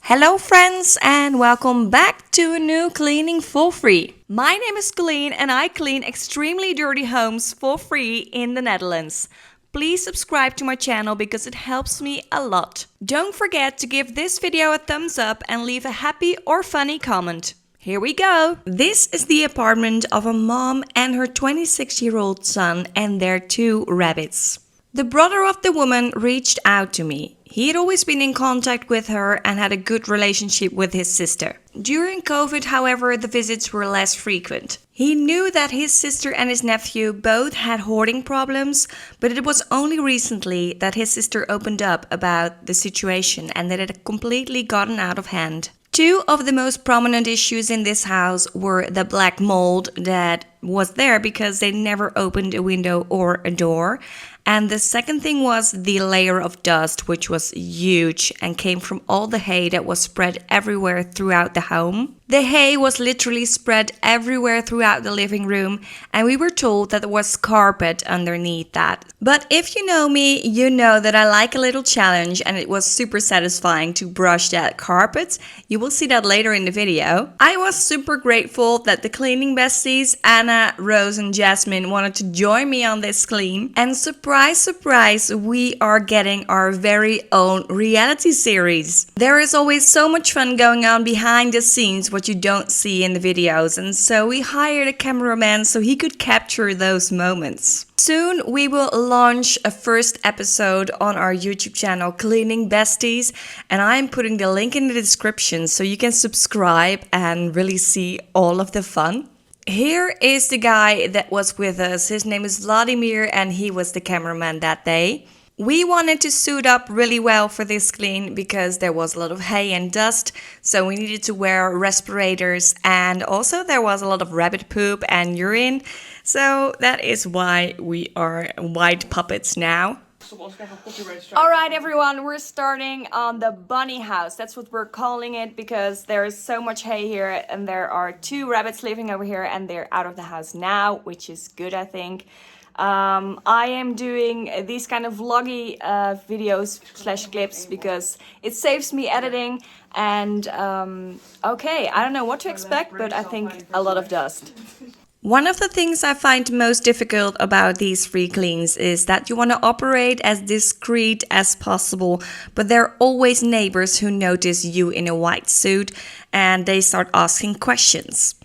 Hello friends and welcome back to a new cleaning for free. My name is Colleen and I clean extremely dirty homes for free in the Netherlands. Please subscribe to my channel because it helps me a lot. Don't forget to give this video a thumbs up and leave a happy or funny comment. Here we go! This is the apartment of a mom and her 26-year-old son and their 2 rabbits. The brother of the woman reached out to me. He had always been in contact with her and had a good relationship with his sister. During COVID, however, the visits were less frequent. He knew that his sister and his nephew both had hoarding problems, but it was only recently that his sister opened up about the situation and that it had completely gotten out of hand. 2 of the most prominent issues in this house were the black mold that was there because they never opened a window or a door. And the second thing was the layer of dust, which was huge and came from all the hay that was spread everywhere throughout the home. The hay was literally spread everywhere throughout the living room, and we were told that there was carpet underneath that. But if you know me, you know that I like a little challenge, and it was super satisfying to brush that carpet. You will see that later in the video. I was super grateful that the Cleaning Besties, Anna, Rose and Jasmine wanted to join me on this clean. And surprise, surprise, we are getting our very own reality series. There is always so much fun going on behind the scenes, what you don't see in the videos, and so we hired a cameraman so he could capture those moments. Soon we will launch a first episode on our YouTube channel Cleaning Besties, and I'm putting the link in the description so you can subscribe and really see all of the fun. Here is the guy that was with us. His name is Vladimir and he was the cameraman that day. We wanted to suit up really well for this clean because there was a lot of hay and dust, so we needed to wear respirators, and also there was a lot of rabbit poop and urine, so that is why we are white puppets now. Alright everyone, we're starting on the bunny house. That's what we're calling it because there is so much hay here and there are 2 rabbits living over here and they're out of the house now, which is good, I think. I am doing these kind of vloggy videos / clips because it saves me editing and okay, I don't know what to expect, but I think a lot of dust. One of the things I find most difficult about these free cleans is that you want to operate as discreet as possible, but there are always neighbors who notice you in a white suit and they start asking questions.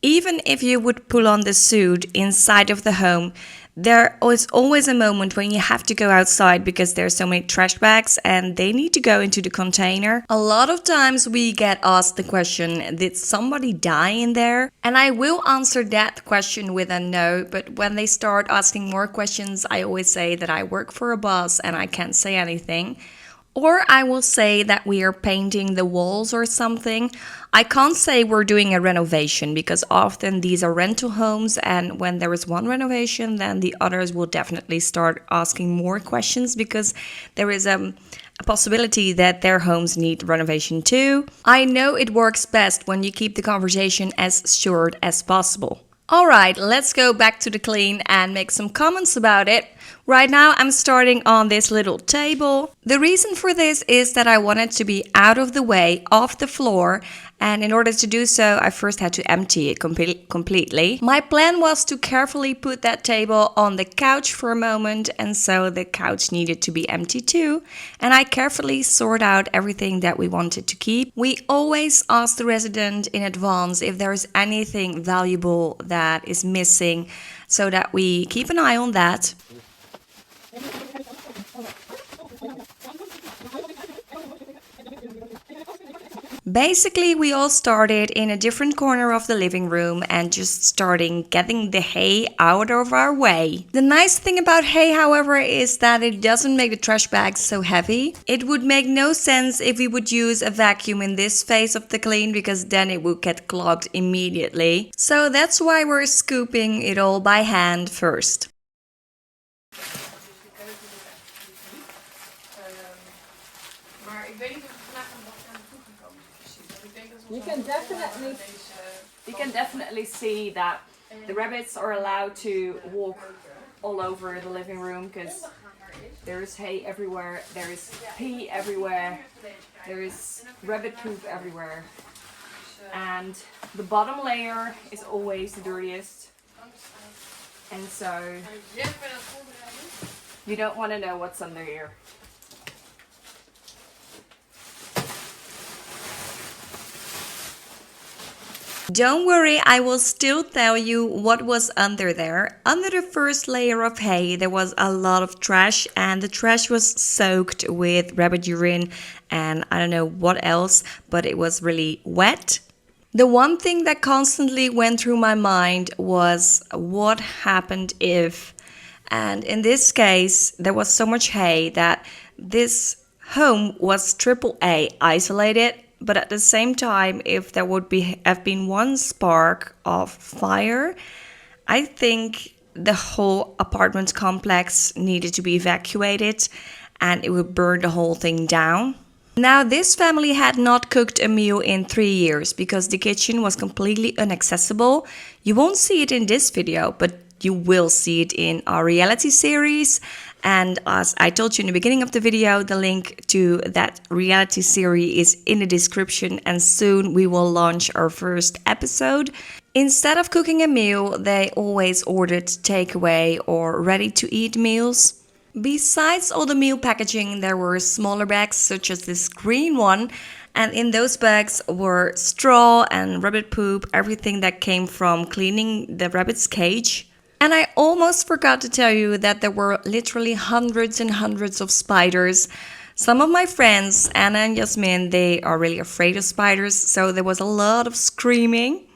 Even if you would pull on the suit inside of the home, there is always a moment when you have to go outside because there are so many trash bags and they need to go into the container. A lot of times we get asked the question, did somebody die in there? And I will answer that question with a no, but when they start asking more questions, I always say that I work for a boss and I can't say anything. Or I will say that we are painting the walls or something. I can't say we're doing a renovation because often these are rental homes, and when there is one renovation, then the others will definitely start asking more questions because there is a possibility that their homes need renovation too. I know it works best when you keep the conversation as short as possible. Alright, let's go back to the clean and make some comments about it. Right now I'm starting on this little table. The reason for this is that I wanted to be out of the way, off the floor, and in order to do so I first had to empty it completely. My plan was to carefully put that table on the couch for a moment, and so the couch needed to be empty too, and I carefully sort out everything that we wanted to keep. We always ask the resident in advance if there is anything valuable that is missing so that we keep an eye on that. Basically, we all started in a different corner of the living room and just starting getting the hay out of our way. The nice thing about hay, however, is that it doesn't make the trash bags so heavy. It would make no sense if we would use a vacuum in this phase of the clean because then it would get clogged immediately. So that's why we're scooping it all by hand first. You can definitely see that the rabbits are allowed to walk all over the living room because There is hay everywhere, there is pee everywhere, there is rabbit poop everywhere. And the bottom layer is always the dirtiest. And so you don't want to know what's under here. Don't worry, I will still tell you what was under there. Under the first layer of hay, there was a lot of trash, and the trash was soaked with rabbit urine and I don't know what else, but it was really wet. The one thing that constantly went through my mind was what happened if, and in this case, there was so much hay that this home was AAA isolated. But at the same time, if there would have been one spark of fire, I think the whole apartment complex needed to be evacuated and it would burn the whole thing down. Now, this family had not cooked a meal in 3 years because the kitchen was completely inaccessible. You won't see it in this video, but you will see it in our reality series. And as I told you in the beginning of the video, the link to that reality series is in the description, and soon we will launch our first episode. Instead of cooking a meal, they always ordered takeaway or ready-to-eat meals. Besides all the meal packaging, there were smaller bags such as this green one, and in those bags were straw and rabbit poop, everything that came from cleaning the rabbit's cage. And I almost forgot to tell you that there were literally hundreds and hundreds of spiders. Some of my friends, Anna and Yasmin, they are really afraid of spiders, so there was a lot of screaming.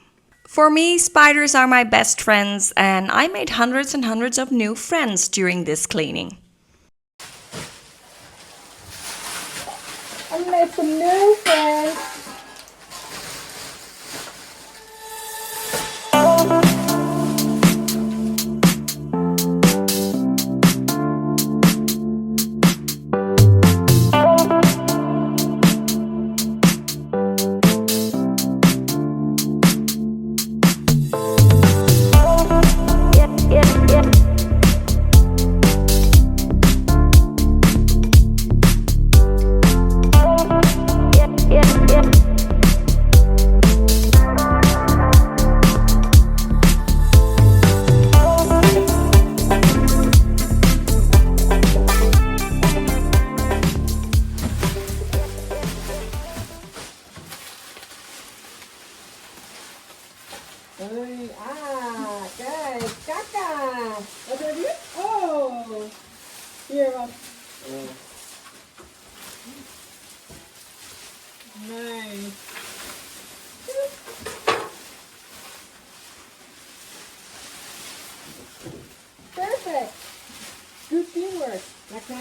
For me, spiders are my best friends, and I made hundreds and hundreds of new friends during this cleaning. I made some new friends. Good. Caca. What did I do? Oh. Here, nice. Perfect. Good teamwork. Caca.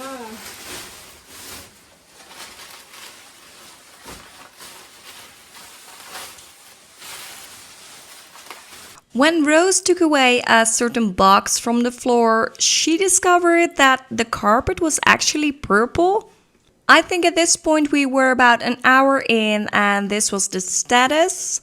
When Rose took away a certain box from the floor, she discovered that the carpet was actually purple. I think at this point we were about an hour in and this was the status.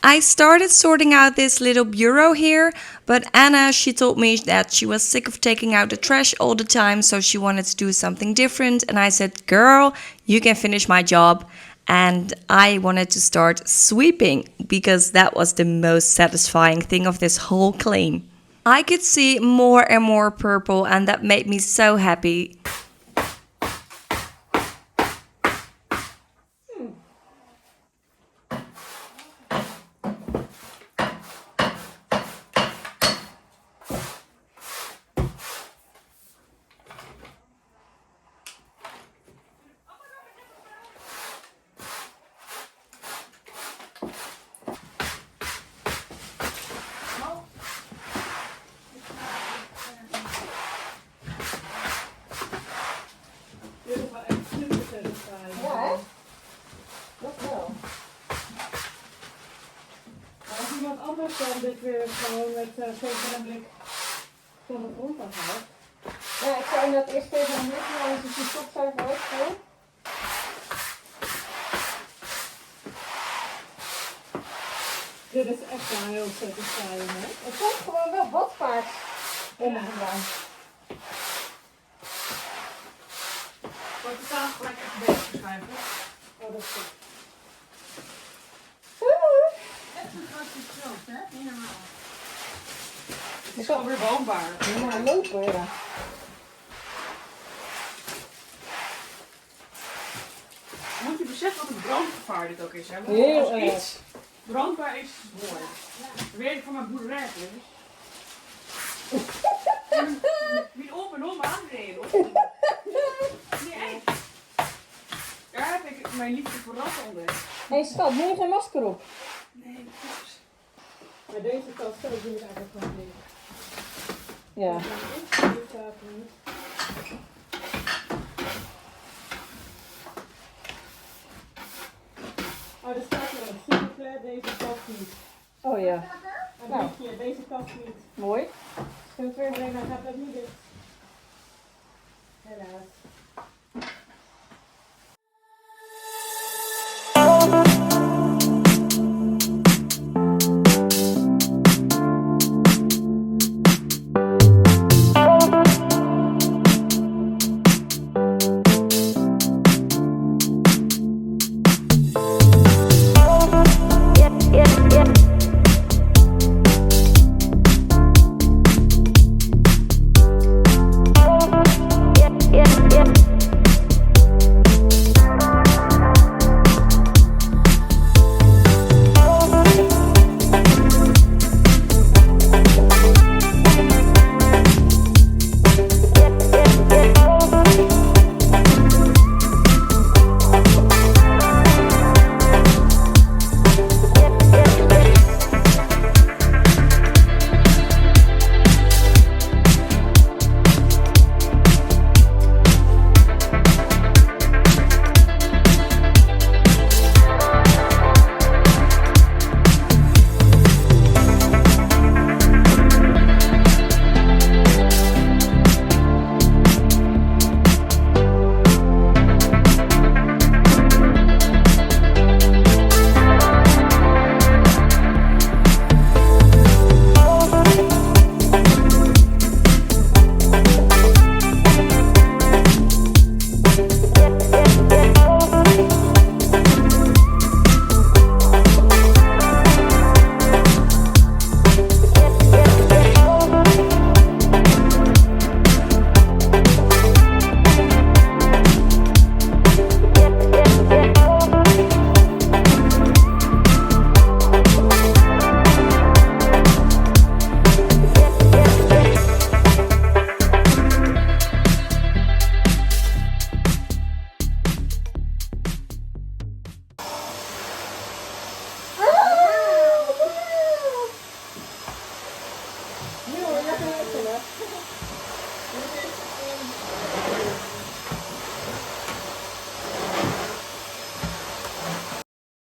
I started sorting out this little bureau here, but Anna, she told me that she was sick of taking out the trash all the time, so she wanted to do something different. And I said, girl, you can finish my job. And I wanted to start sweeping because that was the most satisfying thing of this whole clean. I could see more and more purple, and that made me so happy. weer gewoon met 7 blik van de grond afhaalt. Ja, ik zou dat eerst tegen een blik, maar als ik die stofzuiger uitvoer. Dit is echt wel heel satisfying, hè? Het komt gewoon wel wat vaart omgedaan. Wordt het dan gelijk even bezig schuiven? Oh, dat is goed. Echt een groot verschil, hè? Niet normaal. Het is gewoon weer woonbaar. Normaal lopen, ja. Moet je beseffen wat een brandgevaar dit ook is, hè? Want Heel als erg. iets brandbaar is, is het mooi. Dat weet ik van mijn boerderij, dus. Niet op en om aanreden. Nee, echt. Daar heb ik mijn liefde voor rat ontdekt. Hé schat, doe je geen masker op? Nee, dat is... Maar deze kant zo doe ik eigenlijk gewoon niet. Ja. Oh, er staat er een superflat, deze kant niet. Oh ja. En Nou. deze kant niet. Mooi. Als je het weer brengt, dan gaat dat niet dicht. Helaas.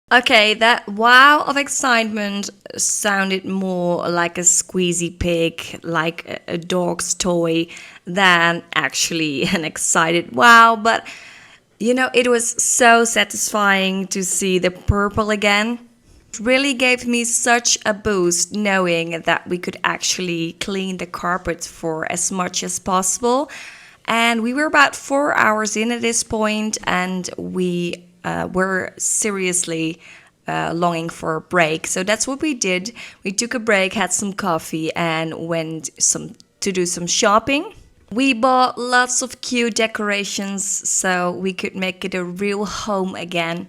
Okay, that wow of excitement sounded more like a squeezy pig, like a dog's toy, than actually an excited wow. But you know, it was so satisfying to see the purple again. It really gave me such a boost knowing that we could actually clean the carpet for as much as possible. And we were about 4 hours in at this point, and we were seriously longing for a break. So that's what we did. We took a break, had some coffee, and went to do some shopping. We bought lots of cute decorations so we could make it a real home again.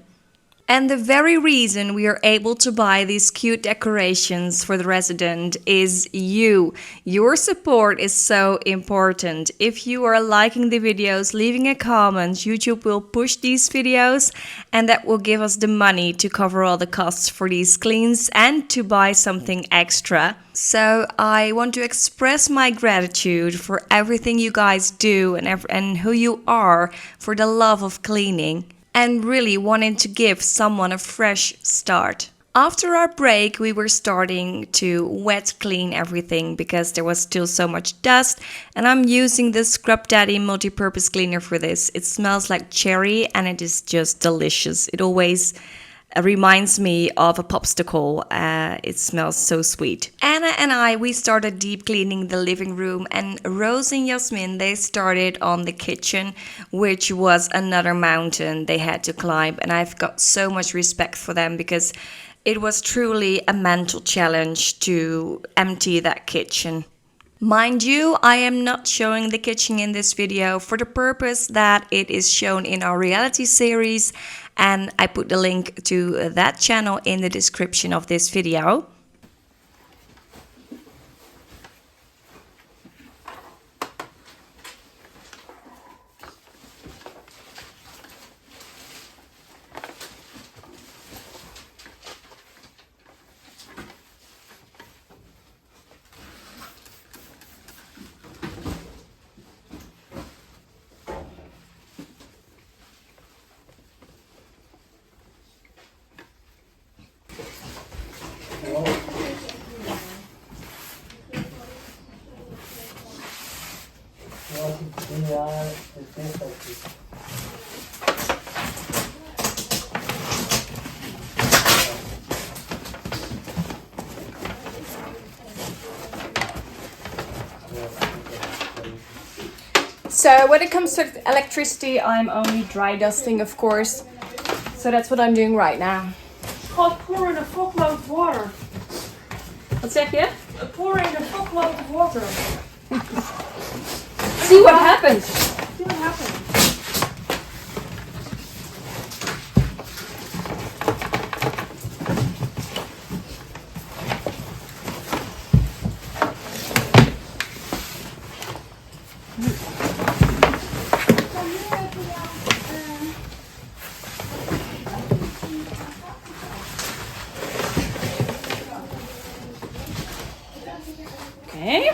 And the very reason we are able to buy these cute decorations for the resident is you. Your support is so important. If you are liking the videos, leaving a comment, YouTube will push these videos, and that will give us the money to cover all the costs for these cleans and to buy something extra. So I want to express my gratitude for everything you guys do and who you are, for the love of cleaning, and really wanting to give someone a fresh start. After our break, we were starting to wet clean everything because there was still so much dust, and I'm using the Scrub Daddy multi-purpose cleaner for this. It smells like cherry and it is just delicious. It always reminds me of a popsicle. It smells so sweet. Anna and I, we started deep cleaning the living room, and Rose and Yasmin, they started on the kitchen, which was another mountain they had to climb, and I've got so much respect for them because it was truly a mental challenge to empty that kitchen. Mind you, I am not showing the kitchen in this video for the purpose that it is shown in our reality series, and I put the link to that channel in the description of this video. So when it comes to electricity, I'm only dry dusting, of course. So that's what I'm doing right now. God, pour in a fuckload of water. Wat zeg je? Pour in a fuckload of water. See what happens. See what happens. Okay.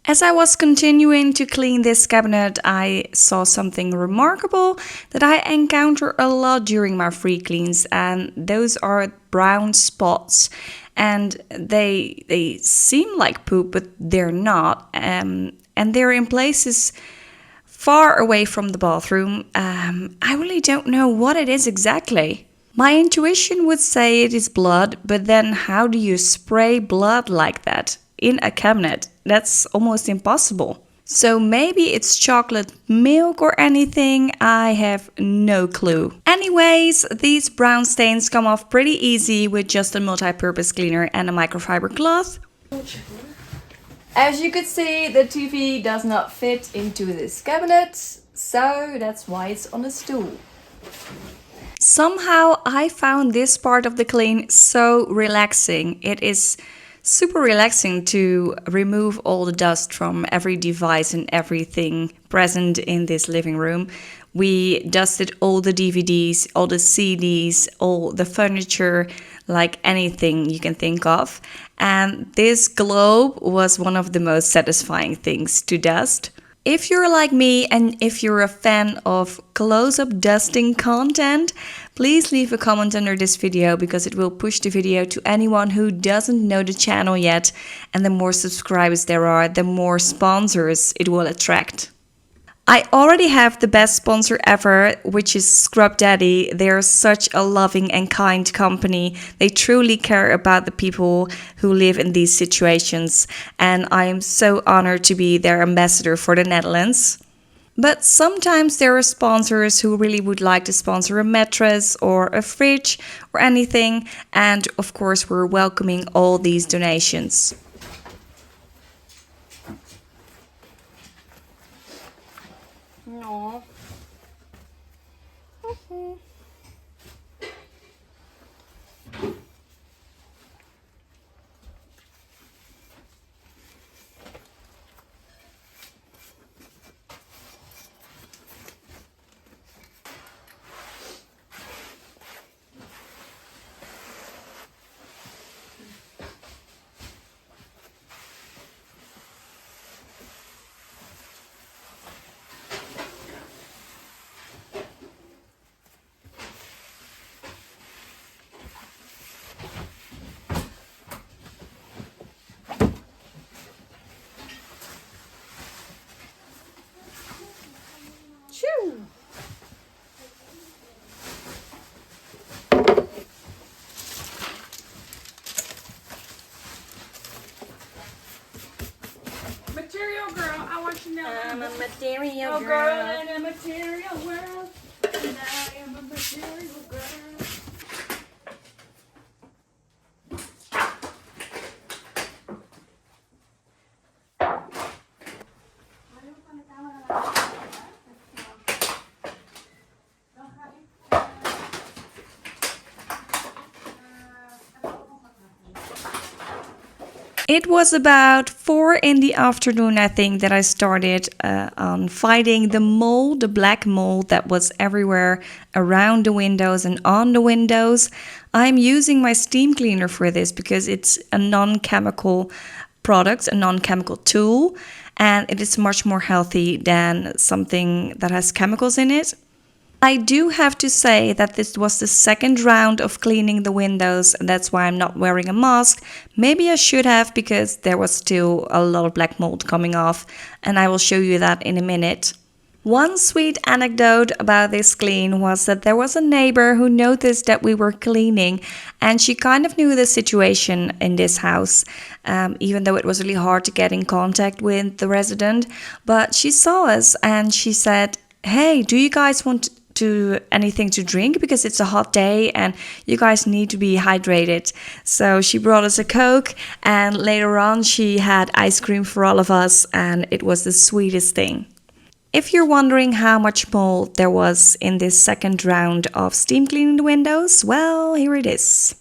As I was continuing to clean this cabinet, I saw something remarkable that I encounter a lot during my free cleans, and those are brown spots. And they seem like poop, but they're not. And they're in places far away from the bathroom. I really don't know what it is exactly. My intuition would say it is blood, but then how do you spray blood like that in a cabinet? That's almost impossible. So maybe it's chocolate milk or anything, I have no clue. Anyways, these brown stains come off pretty easy with just a multi-purpose cleaner and a microfiber cloth. As you could see, the TV does not fit into this cabinet, so that's why it's on a stool. Somehow I found this part of the clean so relaxing. It is super relaxing to remove all the dust from every device and everything present in this living room. We dusted all the DVDs, all the CDs, all the furniture, like anything you can think of. And this globe was one of the most satisfying things to dust. If you're like me and if you're a fan of close-up dusting content, please leave a comment under this video because it will push the video to anyone who doesn't know the channel yet, and the more subscribers there are, the more sponsors it will attract. I already have the best sponsor ever, which is Scrub Daddy. They are such a loving and kind company. They truly care about the people who live in these situations, and I am so honored to be their ambassador for the Netherlands. But sometimes there are sponsors who really would like to sponsor a mattress or a fridge or anything, and of course we're welcoming all these donations. No. material girl. I want you to know. I'm a material Girl in a material world. And I am a material girl. It was about 4 in the afternoon, I think, that I started on fighting the mold, the black mold that was everywhere around the windows and on the windows. I'm using my steam cleaner for this because it's a non-chemical product, a non-chemical tool, and it is much more healthy than something that has chemicals in it. I do have to say that this was the second round of cleaning the windows, and that's why I'm not wearing a mask. Maybe I should have, because there was still a lot of black mold coming off, and I will show you that in a minute. One sweet anecdote about this clean was that there was a neighbor who noticed that we were cleaning, and she kind of knew the situation in this house, even though it was really hard to get in contact with the resident. But she saw us and she said, "Hey, do you guys want anything to drink, because it's a hot day and you guys need to be hydrated?" So she brought us a Coke, and later on she had ice cream for all of us, and it was the sweetest thing. If you're wondering how much mold there was in this second round of steam cleaning the windows, well, here it is.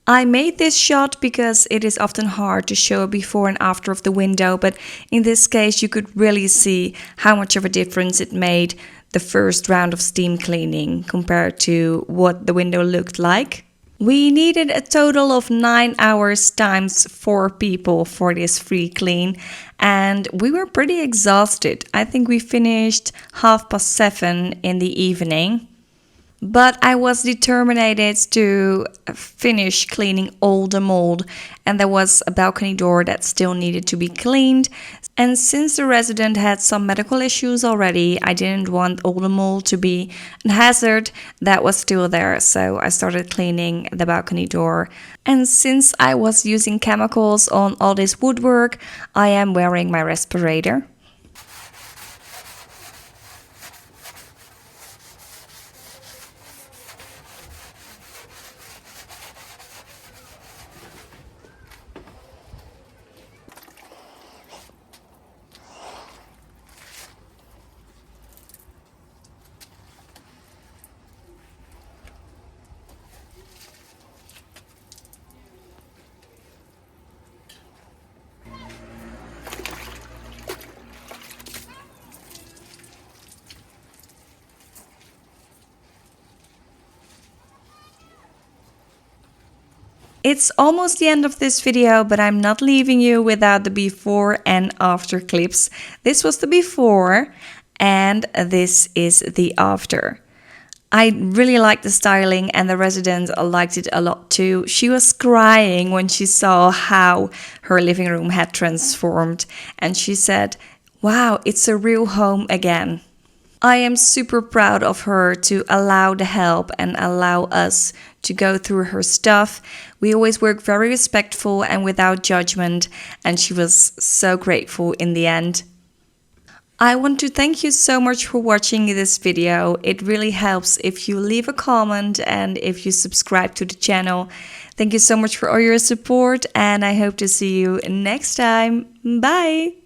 I made this shot because it is often hard to show a before and after of the window, but in this case you could really see how much of a difference it made, the first round of steam cleaning compared to what the window looked like. We needed a total of 9 hours times 4 people for this free clean, and we were pretty exhausted. I think we finished 7:30 in the evening. But I was determined to finish cleaning all the mold, and there was a balcony door that still needed to be cleaned. And since the resident had some medical issues already, I didn't want all the mold to be a hazard that was still there. So I started cleaning the balcony door. And since I was using chemicals on all this woodwork, I am wearing my respirator. It's almost the end of this video, but I'm not leaving you without the before and after clips. This was the before and this is the after. I really liked the styling, and the resident liked it a lot too. She was crying when she saw how her living room had transformed, and she said, "Wow, it's a real home again." I am super proud of her to allow the help and allow us to go through her stuff. We always work very respectful and without judgment, and she was so grateful in the end. I want to thank you so much for watching this video. It really helps if you leave a comment and if you subscribe to the channel. Thank you so much for all your support, and I hope to see you next time. Bye!